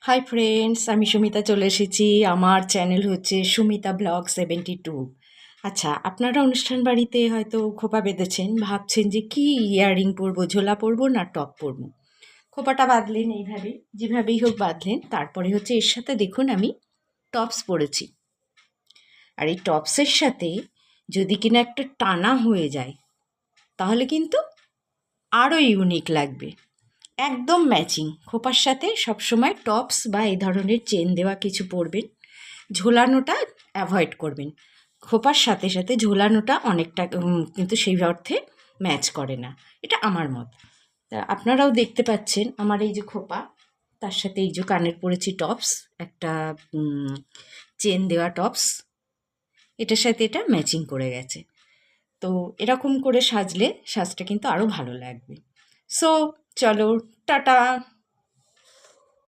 Hi friends, আমি সুমিতা চলে এসেছি। আমার চ্যানেল হচ্ছে সুমিতা ব্লগ 72। আচ্ছা, আপনারা অনুষ্ঠান বাড়িতে হয়তো খোপা বেঁধেছেন, ভাবছেন যে কি ইয়াররিং পরবো, ঝোলা পরবো না টপ পরবো। খোপাটা বাঁধলেন এইভাবে, যেভাবেই হোক বাঁধলেন। তারপরে হচ্ছে এর সাথে দেখুন আমি টপস পরেছি। আর এই টপসের সাথে যদি কিনা একটা টানা হয়ে যায় তাহলে কিন্তু আরও ইউনিক লাগবে। একদম ম্যাচিং খোপার সাথে সবসময় টপস বা এই ধরনের চেন দেওয়া কিছু পরবেন। ঝোলানোটা অ্যাভয়েড করবেন। খোপার সাথে সাথে ঝোলানোটা অনেকটা কিন্তু সেই অর্থে ম্যাচ করে না, এটা আমার মত। তা আপনারাও দেখতে পাচ্ছেন আমার এই যে খোপা, তার সাথে এই যে কানের পরেছি টপস, একটা চেন দেওয়া টপস, এটার সাথে এটা ম্যাচিং করে গেছে। তো এরকম করে সাজলে সাজটা কিন্তু আরও ভালো লাগবে। সো চলো, টাটা।